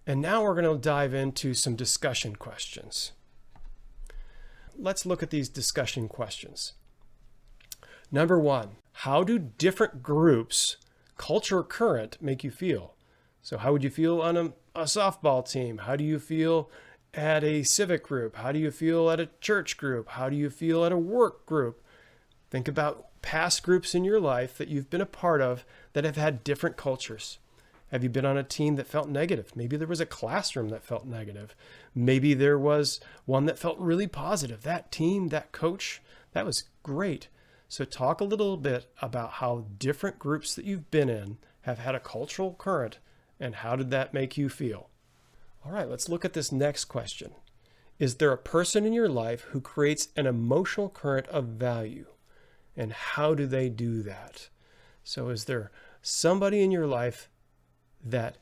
And now we're going to dive into some discussion questions. Let's look at these discussion questions. Number one, how do different groups, culture current, make you feel? So how would you feel on a softball team? How do you feel at a civic group? How do you feel at a church group? How do you feel at a work group? Think about past groups in your life that you've been a part of that have had different cultures. Have you been on a team that felt negative? Maybe there was a classroom that felt negative. Maybe there was one that felt really positive. That team, that coach, that was great. So talk a little bit about how different groups that you've been in have had a cultural current and how did that make you feel? All right, let's look at this next question. Is there a person in your life who creates an emotional current of value? And how do they do that? So is there somebody in your life that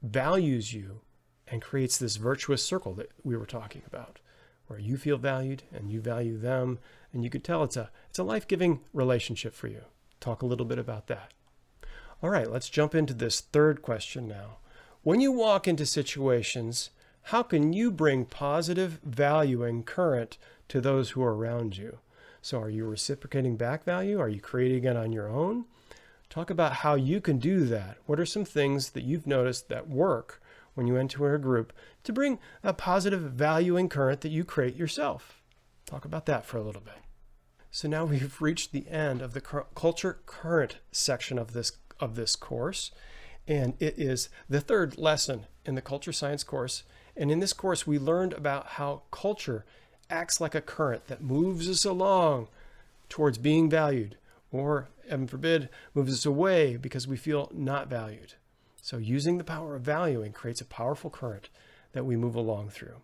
values you and creates this virtuous circle that we were talking about, where you feel valued and you value them, and you could tell it's a life-giving relationship for you. Talk a little bit about that. All right, let's jump into this third question now. When you walk into situations, how can you bring positive value and current to those who are around you? So are you reciprocating back value? Are you creating it on your own? Talk about how you can do that. What are some things that you've noticed that work when you enter a group to bring a positive value and current that you create yourself? Talk about that for a little bit. So now we've reached the end of the culture current section of this course, and it is the third lesson in the culture science course. And in this course, we learned about how culture acts like a current that moves us along towards being valued, or heaven forbid, moves us away because we feel not valued. So using the power of valuing creates a powerful current that we move along through.